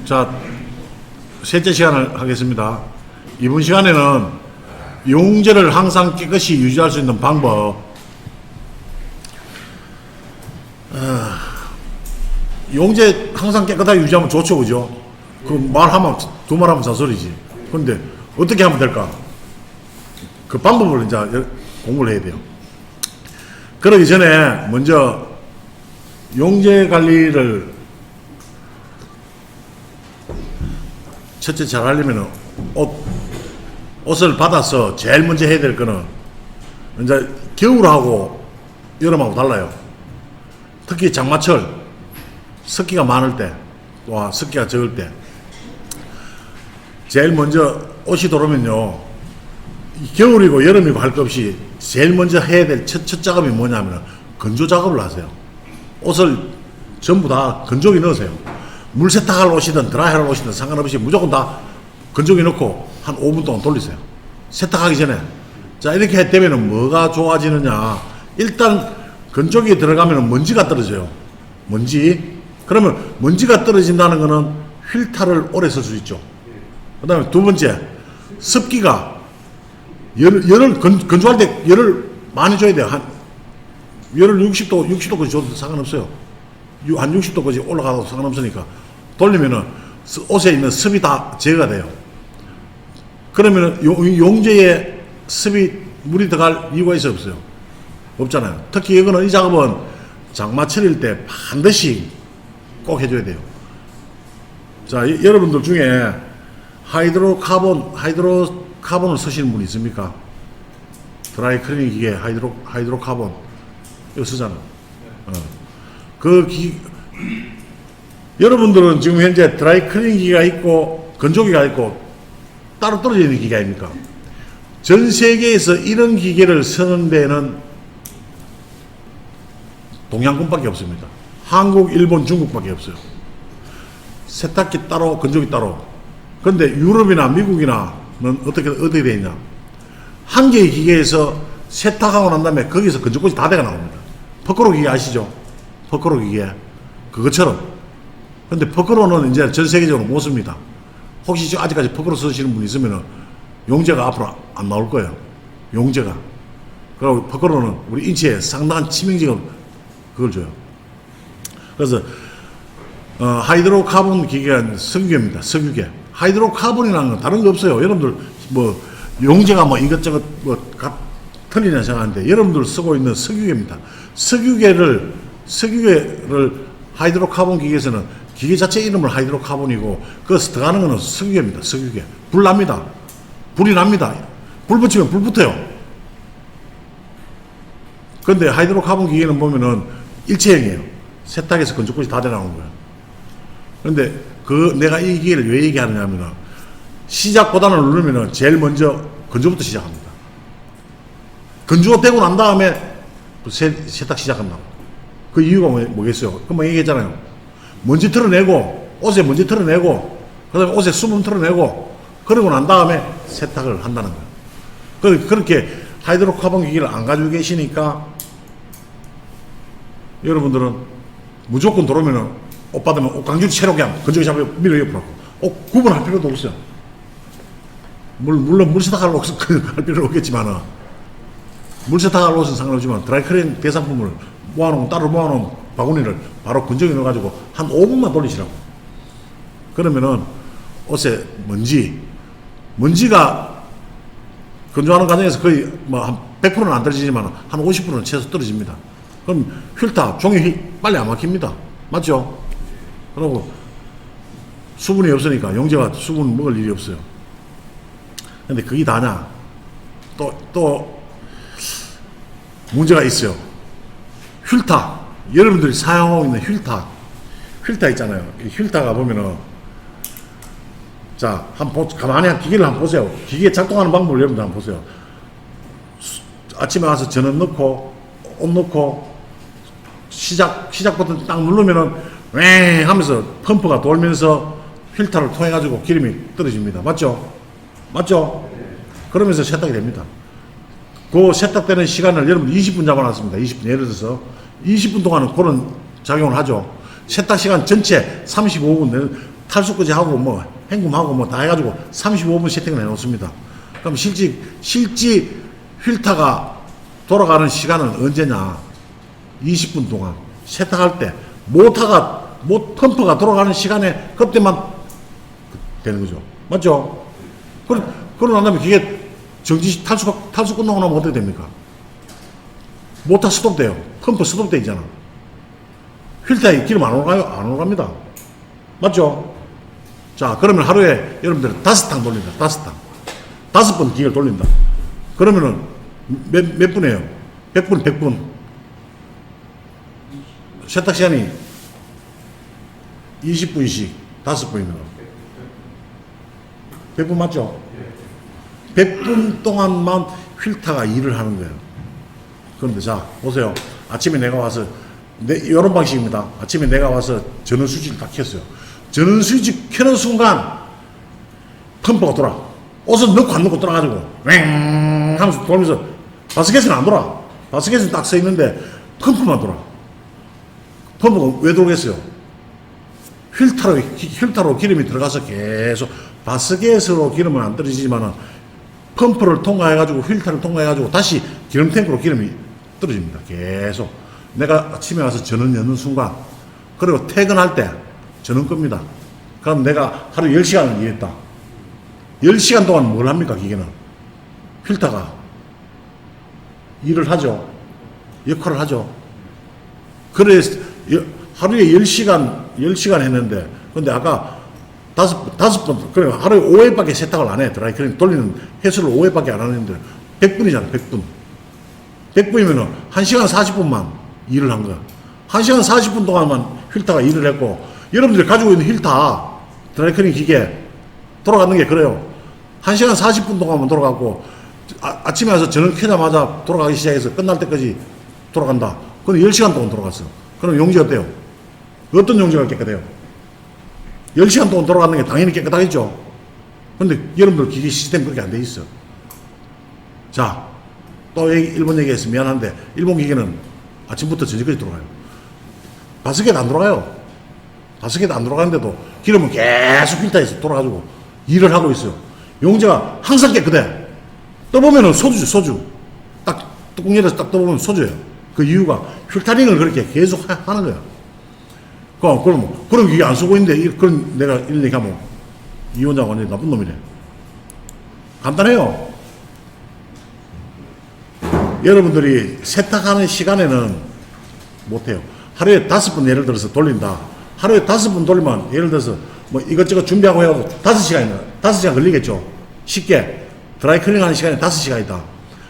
자, 셋째 시간을 하겠습니다. 이번 시간에는 용제를 항상 깨끗이 유지할 수 있는 방법. 용제 항상 깨끗하게 유지하면 좋죠, 그죠? 그 말하면, 두 말하면 잔소리지. 근데 어떻게 하면 될까? 그 방법을 이제 공부를 해야 돼요. 그러기 전에 먼저 용제 관리를 첫째 잘 하려면 옷을 받아서 제일 먼저 해야 될 거는 이제 겨울하고 여름하고 달라요. 특히 장마철 습기가 많을 때, 또 습기가 적을 때 제일 먼저 옷이 들어오면요, 겨울이고 여름이고 할 것 없이 제일 먼저 해야 될 첫 작업이 뭐냐면 건조 작업을 하세요. 옷을 전부 다 건조기 넣으세요. 물 세탁할 옷이든 드라이할 옷이든 상관없이 무조건 다 건조기 넣고 한 5분 동안 돌리세요. 세탁하기 전에. 자, 이렇게 되면 뭐가 좋아지느냐. 일단 건조기에 들어가면 먼지가 떨어져요. 먼지. 그러면 먼지가 떨어진다는 거는 휠타를 오래 쓸 수 있죠. 그 다음에 두 번째, 습기가 열을 건조할 때 열을 많이 줘야 돼요. 열을 60도까지 줘도 상관없어요. 한 60도까지 올라가도 상관없으니까 돌리면은 옷에 있는 습이 다 제거가 돼요. 그러면은 용제에 습이 물이 들어갈 이유가 있어요, 없어요? 없잖아요. 특히 이 작업은 장마철일 때 반드시 꼭 해줘야 돼요. 자, 여러분들 중에 하이드로카본을 쓰시는 분이 있습니까? 드라이 클리닝 기계 하이드로카본 이거 쓰잖아요. 여러분들은 지금 현재 드라이 클리닝 기계가 있고 건조기가 있고 따로 떨어져 있는 기계 아닙니까? 전 세계에서 이런 기계를 쓰는 데는 동양권밖에 없습니다. 한국, 일본, 중국밖에 없어요. 세탁기 따로, 건조기 따로. 그런데 유럽이나 미국이나는 어떻게 되어 있냐? 한 개의 기계에서 세탁하고 난 다음에 거기서 건조까지 다 돼가 나옵니다. 퍼크로 기계 아시죠? 퍼크로 기계. 그것처럼. 근데 퍼크로는 이제 전 세계적으로 못 씁니다. 혹시 아직까지 퍼크로 쓰시는 분 있으면은 용제가 앞으로 안 나올 거예요. 용제가. 그리고 퍼크로는 우리 인체에 상당한 치명적인 그걸 줘요. 그래서 하이드로카본 기계가 석유계입니다. 석유계. 하이드로카본이라는 건 다른 거 없어요. 여러분들 뭐 용제가 뭐 이것저것 뭐 틀리냐 생각하는데 여러분들 쓰고 있는 석유계입니다. 석유계를 하이드로카본 기계에서는 기계 자체 이름은 하이드로카본이고 그것을 들어가는 거는 석유계입니다. 석유계. 불 납니다. 불이 납니다. 불 붙이면 불 붙어요. 그런데 하이드로카본 기계는 보면은 일체형이에요. 세탁에서 건조까지 다 돼나오는 거예요. 그런데 내가 이 기계를 왜 얘기하느냐 하면은 시작 보단을 누르면은 제일 먼저 건조부터 시작합니다. 건조가 되고 난 다음에 또 세탁 시작한다고. 그 이유가 뭐겠어요? 금방 얘기했잖아요. 먼지 털어내고, 옷에 먼지 털어내고, 그 다음에 옷에 수분 털어내고, 그러고 난 다음에 세탁을 한다는 거예요. 그렇게 하이드로카본 기기를 안 가지고 계시니까 여러분들은 무조건 들어오면은 옷 받으면 옷 강준이 채로 그냥 건조기 잡아 밀어 옆으로 옷 구분할 필요도 없어요. 물론 물 세탁할 옷은 할 필요는 없겠지만은 물 세탁할 옷은 상관없지만 드라이클리닝 대상품을 따로 모아놓은 바구니를 바로 건조기에 넣어가지고 한 5분만 돌리시라고. 그러면은 옷에 먼지가 건조하는 과정에서 거의 뭐 한 100%는 안 떨어지지만 한 50%는 최소 떨어집니다. 그럼 휠타, 종이 빨리 안 막힙니다. 맞죠? 그리고 수분이 없으니까 용제가 수분 먹을 일이 없어요. 근데 그게 다냐? 또 문제가 있어요. 휠타. 여러분들이 사용하고 있는 휠타 있잖아요. 이 휠타가 보면은 자, 가만히 기계를 한번 보세요. 기계 작동하는 방법을 여러분들 한번 보세요. 아침에 와서 전원 넣고 옷 넣고 시작 버튼 딱 누르면은 왱 하면서 펌프가 돌면서 휠타를 통해 가지고 기름이 떨어집니다. 맞죠? 그러면서 세탁이 됩니다. 그 세탁되는 시간을 여러분 20분 잡아놨습니다. 20분. 예를 들어서 20분 동안은 그런 작용을 하죠. 세탁 시간 전체 35분 탈수까지 하고 뭐 헹굼하고 뭐 다 해가지고 35분 세팅을 해놓습니다. 그럼 실제 필터가 돌아가는 시간은 언제냐? 20분 동안 세탁할 때 펌프가 돌아가는 시간에 그때만 되는 거죠. 맞죠? 그러고 난 다음에 그게 탈수 끝나고 나면 어떻게 됩니까? 모터 스톱돼요. 펌프 스톱돼 있잖아. 필터에 기름 안 올라가요? 안 올라갑니다. 맞죠? 자, 그러면 하루에 여러분들 5탕 돌린다. 5탕. 5번 기계를 돌린다. 그러면은 몇 분이에요? 100분, 100분. 세탁 시간이 20분씩 5분이면 100분 맞죠? 100분 동안만 필터가 일을 하는 거예요. 그런데 자, 보세요. 아침에 내가 와서, 이런 방식입니다. 아침에 내가 와서 전원 스위치를 딱 켰어요. 전원 스위치 켜는 순간 펌프가 돌아. 옷을 넣고 안 넣고 돌아가지고 왱 하면서 돌면서 바스켓은 안 돌아. 바스켓은 딱 서 있는데 펌프만 돌아. 펌프가 왜 돌겠어요? 필터로 기름이 들어가서 계속 바스켓으로 기름은 안 떨어지지만은 펌프를 통과해가지고 필터를 통과해가지고 다시 기름 탱크로 기름이 떨어집니다. 계속. 내가 아침에 와서 전원 여는 순간, 그리고 퇴근할 때 전원 끕니다. 그럼 내가 하루 10시간을 일했다. 10시간 동안 뭘 합니까, 기계는? 필터가 일을 하죠. 역할을 하죠. 그래서 하루에 10시간 했는데, 근데 아까 다섯 번, 그래, 하루에 5회밖에 세탁을 안 해. 드라이클리닝 돌리는 횟수를 5회밖에 안 하는데, 100분이잖아, 100분. 100분이면은 1시간 40분만 일을 한 거야. 1시간 40분 동안만 필터가 일을 했고, 여러분들이 가지고 있는 필터, 드라이클리닝 기계, 돌아가는 게 그래요. 1시간 40분 동안만 돌아가고, 아침에 와서 전원 켜자마자 돌아가기 시작해서 끝날 때까지 돌아간다. 그럼 10시간 동안 돌아갔어. 그럼 용지 어때요? 어떤 용지가 깨끗해요? 10시간 동안 돌아가는 게 당연히 깨끗하겠죠? 근데 여러분들 기계 시스템 그렇게 안 돼 있어. 자, 또 일본 얘기해서 미안한데, 일본 기계는 아침부터 저녁까지 돌아가요. 바스켓 안 돌아가요. 바스켓 안 돌아가는데도 기름은 계속 필터에서 돌아가지고 일을 하고 있어요. 용지가 항상 깨끗해. 떠보면은 소주. 딱 뚜껑 열어서 딱 떠보면 소주예요. 그 이유가 필터링을 그렇게 계속 하는 거야. 그럼 이게 안 쓰고 있는데, 그런 내가 이런 얘기 하면 이 원장 완전히 나쁜 놈이네. 간단해요. 여러분들이 세탁하는 시간에는 못해요. 하루에 5번 예를 들어서 돌린다. 하루에 5번 돌리면 예를 들어서 뭐 이것저것 준비하고 해가지고 5시간 걸리겠죠. 쉽게. 드라이클링 하는 시간이 5시간이다.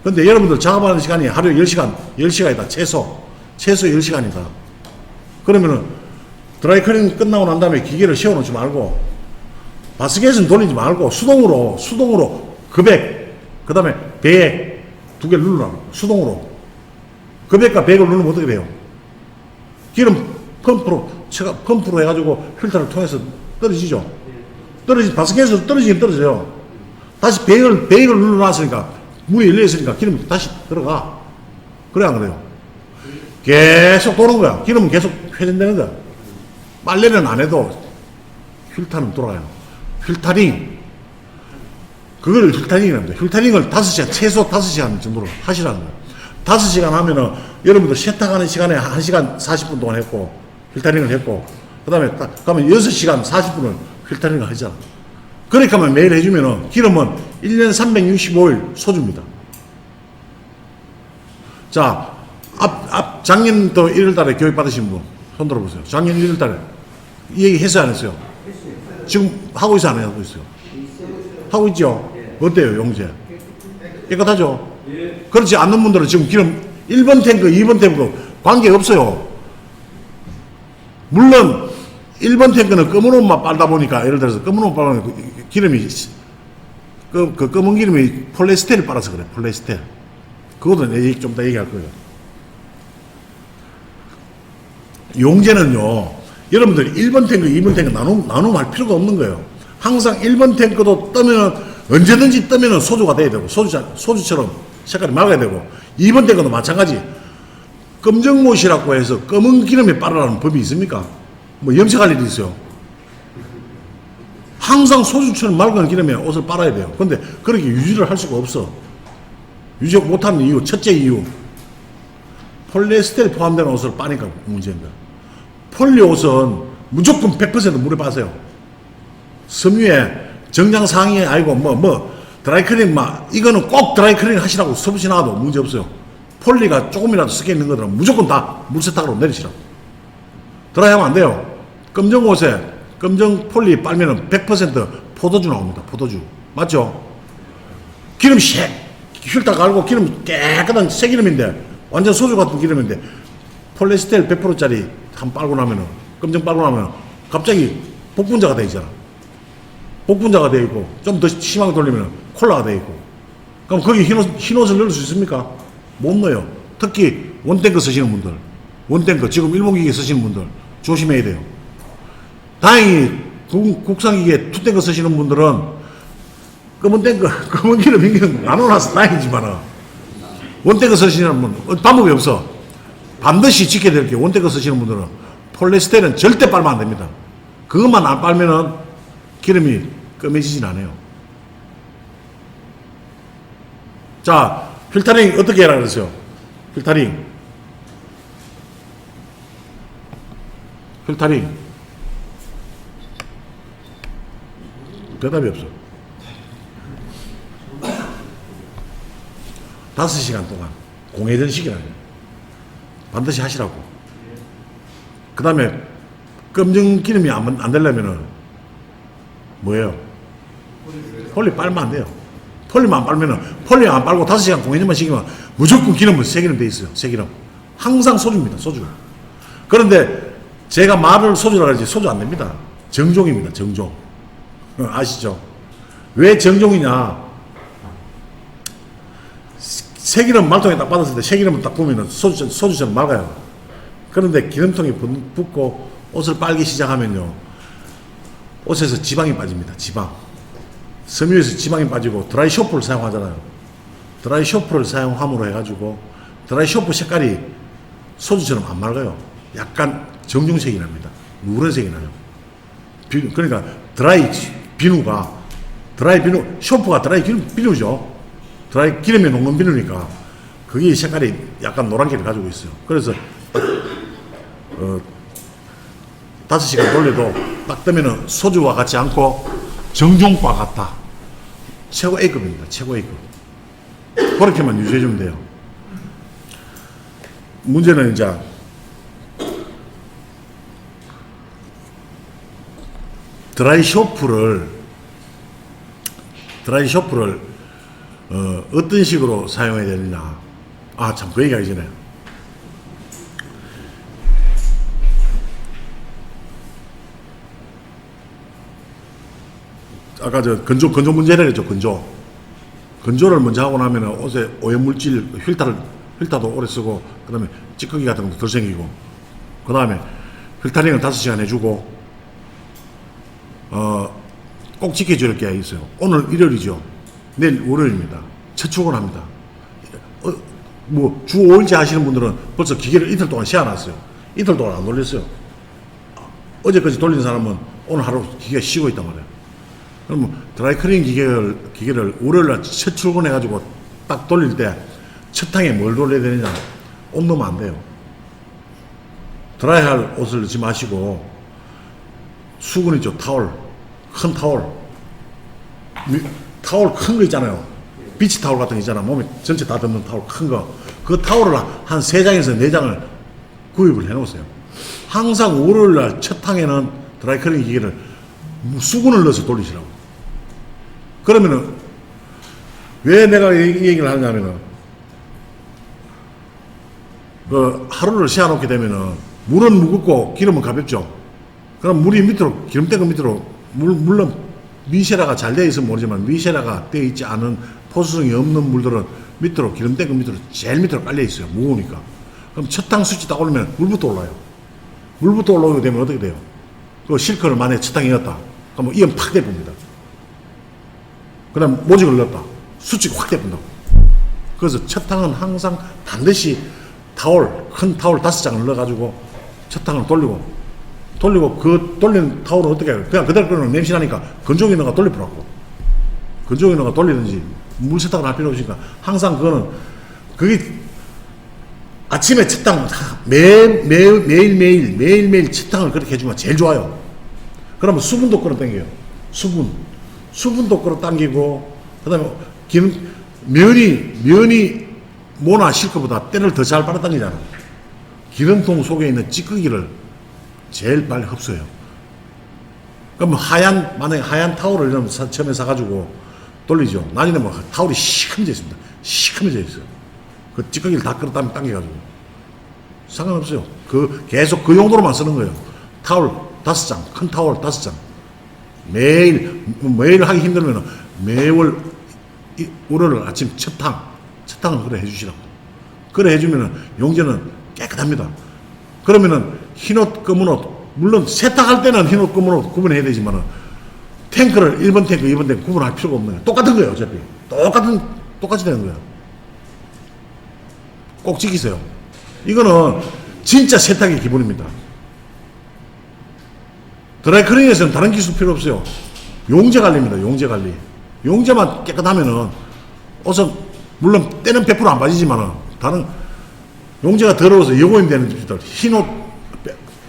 근데 여러분들 작업하는 시간이 하루에 10시간이다. 최소 10시간이다. 그러면은 드라이클링 끝나고 난 다음에 기계를 세워놓지 말고, 바스켓은 돌리지 말고, 수동으로, 급액, 그 다음에 배액, 2개를 누르라고. 수동으로. 급액과 배액을 누르면 어떻게 돼요? 기름 펌프로 해가지고 필터를 통해서 떨어지죠? 바스켓에서 떨어지긴 떨어져요. 다시 배액을 눌러놨으니까, 문이 열려있으니까 기름이 다시 들어가. 그래, 안 그래요? 계속 도는 거야. 기름은 계속 회전되는 거야. 빨래는 안 해도 필터는 돌아가요. 필터링. 그걸 필터링이랍니다. 필터링을 5시간, 최소 5시간 정도로 하시라는 거예요. 5시간 하면은 여러분들 세탁하는 시간에 1시간 40분 동안 했고, 필터링을 했고, 그 다음에 가면 6시간 40분을 필터링을 하잖아. 그러니까 매일 해주면은 기름은 1년 365일 소주입니다. 자, 작년도 1월 달에 교육 받으신 분, 손 들어보세요. 작년 1월 달에. 이 얘기 했어요, 안 했어요? 지금 하고 있어요, 안 하고 있어요? 하고 있죠? 어때요, 용재? 깨끗하죠? 그렇지 않는 분들은 지금 기름 1번 탱크, 2번 탱크 관계 없어요. 물론 1번 탱크는 검은 옷만 빨다 보니까, 예를 들어서 검은 옷 빨면 기름이, 그 검은 기름이 폴리에스테를 빨아서 그래, 폴리에스테. 그것도 좀 더 얘기할 거예요. 용재는요, 여러분들이 1번 탱크, 2번 탱크 나눔할 필요가 없는 거예요. 항상 1번 탱크도 뜨면은, 언제든지 뜨면은 소주가 돼야 되고, 소주처럼 색깔이 맑아야 되고, 2번 탱크도 마찬가지. 검정못이라고 해서 검은 기름에 빨아라는 법이 있습니까? 뭐 염색할 일이 있어요. 항상 소주처럼 맑은 기름에 옷을 빨아야 돼요. 근데 그렇게 유지를 할 수가 없어. 유지 못하는 이유, 첫째 이유, 폴리에스테르 포함된 옷을 빠니까 문제입니다. 폴리 옷은 무조건 100% 물에 빠세요. 섬유에 정장 상의에 아니고 드라이클린 이거는 꼭 드라이클린 하시라고 서부시 나와도 문제 없어요. 폴리가 조금이라도 섞여 있는 것들은 무조건 다 물세탁으로 내리시라고. 드라이하면 안 돼요. 검정 옷에 검정 폴리 빨면은 100% 포도주 나옵니다. 포도주. 맞죠? 기름 샥 휠딱 갈고 기름 깨끗한 새 기름인데 완전 소주 같은 기름인데 폴리에스테르 100%짜리 한 빨고 나면은 검정 빨고 나면은 갑자기 복분자가 돼 있잖아. 복분자가 돼 있고 좀 더 심하게 돌리면 콜라가 돼 있고 그럼 거기 흰 옷을 넣을 수 있습니까? 못 넣어요. 특히 원탱크 쓰시는 분들, 원탱크 지금 일본기계 쓰시는 분들 조심해야 돼요. 다행히 국산기계 투탱크 쓰시는 분들은 검은 탱크, 검은 기름 인경 안 올라서 다행이지만은 원탱크 쓰시는 분 방법이 없어. 반드시 지켜야 될 게 원탱크 쓰시는 분들은 폴리에스테르는 절대 빨면 안 됩니다. 그것만 안 빨면은 기름이 검해지진 않아요. 자, 필터링 어떻게 해라 그랬어요? 필터링. 대답이 없어. 5시간 동안 공회전식이라는 반드시 하시라고. 그 다음에 검정 기름이 안 되려면은 뭐예요? 폴리 빨면 안 돼요. 폴리만 안 빨면은 폴리 안 빨고 5시간 공회전만 시키면 무조건 기름은 새기름 돼 있어요. 새기름. 항상 소주입니다. 소주. 그런데 제가 말을 소주라고 하지 소주 안 됩니다. 정종입니다. 정종. 아시죠? 왜 정종이냐? 새기름 말통에 딱 받았을 때 새기름을 딱 보면은 소주처럼 맑아요. 그런데 기름통이 붓고 옷을 빨기 시작하면요. 옷에서 지방이 빠집니다. 지방. 섬유에서 지방이 빠지고 드라이 쇼프를 사용하잖아요. 드라이 쇼프를 사용함으로 해가지고 드라이 쇼프 색깔이 소주처럼 안 맑아요. 약간 정중색이 납니다. 누런색이 나요. 그러니까 드라이 비누, 쇼프가 드라이 비누죠. 드라이 기름에 녹는 비누니까 그게 색깔이 약간 노란기를 가지고 있어요. 그래서 5시간 돌려도 딱 뜨면은 소주와 같지 않고 정종과 같다. 최고 A급입니다. 최고 A급. 그렇게만 유지해주면 돼요. 문제는 이제 드라이 쇼프를 어떤 식으로 사용해야 되느냐. 아, 참, 그 얘기하기 전에. 아까 저 건조 문제를 했죠. 건조를 먼저 하고 나면 옷에 오염물질, 필터도 오래 쓰고, 그 다음에 찌꺼기 같은 것도 덜 생기고, 그 다음에 필터링을 5시간 해주고, 꼭 지켜줄 게 있어요. 오늘 일요일이죠. 내일 월요일입니다. 첫 출근합니다. 주 5일째 하시는 분들은 벌써 기계를 이틀 동안 쉬어놨어요. 이틀 동안 안 돌렸어요. 어제까지 돌린 사람은 오늘 하루 기계가 쉬고 있단 말이에요. 그러면 드라이클린 기계를 월요일날 첫 출근해가지고 딱 돌릴 때 첫 탕에 뭘 돌려야 되느냐. 옷 넣으면 안 돼요. 드라이할 옷을 넣지 마시고 수건 있죠. 타월. 큰 타월. 타월 큰 거 있잖아요. 비치 타월 같은 거 있잖아. 몸에 전체 다 덮는 타월 큰 거. 그 타월을 한 3장에서 4장을 구입을 해 놓으세요. 항상 월요일날 첫 탕에는 드라이클린 기계를 수건을 넣어서 돌리시라고. 그러면은 왜 내가 이 얘기를 하냐면은 그 하루를 쉬어놓게 되면은 물은 무겁고 기름은 가볍죠. 그럼 물이 밑으로 기름때가 밑으로 물론 미쉐라가 잘 되어 있으면 모르지만 미쉐라가 되어 있지 않은 포수성이 없는 물들은 밑으로 기름때가 밑으로 제일 밑으로 깔려 있어요. 무거우니까. 그럼 첫 탕 수치 딱 올리면 물부터 올라요. 물부터 올라오게 되면 어떻게 돼요? 그 실크를 만약에 첫 탕에 넣었다. 그러면 이건 팍 대봅니다. 그 다음 모직을 넣었다. 수치가 확 대본다고. 그래서 첫 탕은 항상 반드시 큰 타월 5장을 넣어가지고 첫탕을 돌리고 그 돌린 타월은 어떻게 해요? 그냥 그대로 끓으면 냄새나니까 건조기 넣어가 돌려보라고. 건조기 넣어가 돌리든지 물 세탁을 할 필요 없으니까 항상 그거는 그게 아침에 첫탕 매일매일 첫탕을 그렇게 해주면 제일 좋아요. 그러면 수분도 끌어당겨요. 수분도 끌어당기고 그다음에 면이 모나 실크보다 때를 더 잘 빨아당기잖아. 기름통 속에 있는 찌꺼기를 제일 빨리 흡수해요. 그럼 만약에 하얀 타올을 처음에 사가지고 돌리죠. 나중에 뭐 타올이 시커매져 있습니다. 시커매져 있어요. 그 찌꺼기를 다 끌어당겨가지고. 상관없어요. 계속 그 용도로만 쓰는 거예요. 타올 5장, 큰 타올 5장. 매일 하기 힘들면 매월 월요일 아침 첫탕을 그래 해주시라고. 그래 해주면 용제는 깨끗합니다. 그러면은 흰옷, 검은옷, 물론 세탁할 때는 흰옷, 검은옷 구분해야 되지만은 탱크를 1번 탱크, 2번 탱크 구분할 필요가 없는 거예요. 똑같은 거예요, 어차피. 똑같이 되는 거예요. 꼭 지키세요. 이거는 진짜 세탁의 기본입니다. 드라이클리닝에서는 다른 기술 필요 없어요. 용제 관리입니다. 용제 관리. 용제만 깨끗하면은 옷은 물론 때는 100% 안 빠지지만은 다른 용제가 더러워서 여고임 되는 집들 흰옷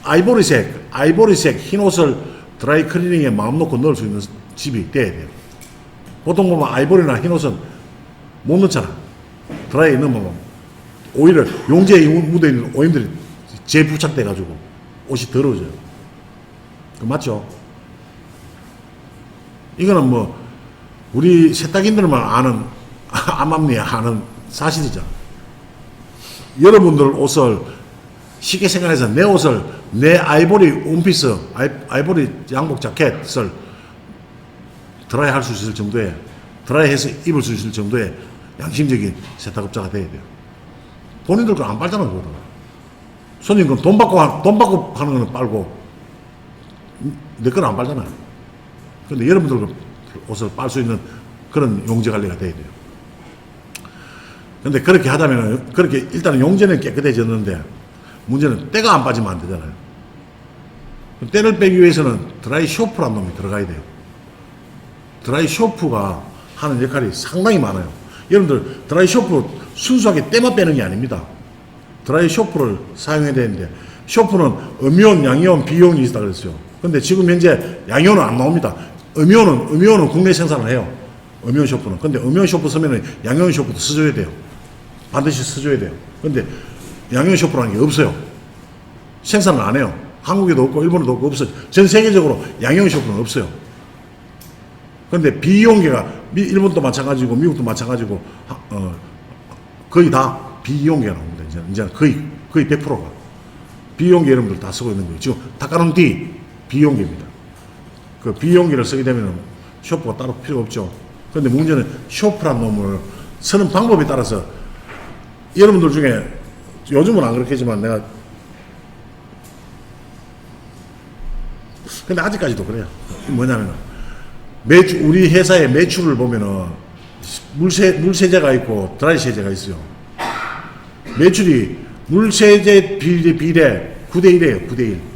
아이보리색 흰옷을 드라이클리닝에 마음 놓고 넣을 수 있는 집이 돼야 돼요. 보통 보면 아이보리나 흰옷은 못 넣잖아. 드라이에 넣으면 오히려 용제에 묻어 있는 오염들이 재부착돼 가지고 옷이 더러워져요. 맞죠? 이거는 뭐 우리 세탁인들만 아는 암암리에 아는 사실이죠. 여러분들 옷을 쉽게 생각해서 내 옷을 내 아이보리 원피스 아이보리 양복 자켓을 드라이 할 수 있을 정도의 드라이해서 입을 수 있을 정도의 양심적인 세탁업자가 돼야 돼요. 본인들 건 안 빨잖아. 그거는 손님 건 돈 받고 하는 거는 빨고 내 건 안 빨잖아요. 근데 여러분들 옷을 빨 수 있는 그런 용제 관리가 돼야 돼요. 근데 그렇게 하다면은 그렇게 일단은 용제는 깨끗해졌는데 문제는 때가 안 빠지면 안 되잖아요. 때를 빼기 위해서는 드라이 쇼프라는 놈이 들어가야 돼요. 드라이 쇼프가 하는 역할이 상당히 많아요. 여러분들 드라이 쇼프 순수하게 때만 빼는 게 아닙니다. 드라이 쇼프를 사용해야 되는데 쇼프는 음이온, 양이온, 비이온이 있다 그랬어요. 근데 지금 현재 양이온은 안 나옵니다. 음이온은 국내 생산을 해요. 음이온 쇼프는. 근데 음이온 쇼프 쓰면은 양이온 쇼프도 써줘야 돼요. 반드시 써줘야 돼요. 근데 양이온 쇼프라는 게 없어요. 생산을 안 해요. 한국에도 없고 일본에도 없고 없어요. 전 세계적으로 양이온 쇼프는 없어요. 근데 비이온계가 일본도 마찬가지고 미국도 마찬가지고 거의 다 비이온계가 나옵니다. 이제 거의 100%가 비이온계 여러분들 다 쓰고 있는 거예요. 지금 타카론 D 비이온계입니다. 그 비이온계를 쓰게 되면 쇼프가 따로 필요 없죠. 근데 문제는 쇼프란 놈을 쓰는 방법에 따라서 여러분들 중에 요즘은 안 그렇겠지만 내가 근데 아직까지도 그래요. 뭐냐면은 우리 회사의 매출을 보면은 물세제가 있고 드라이 세제가 있어요. 매출이 물세제 비례 9대1이에요. 9대1.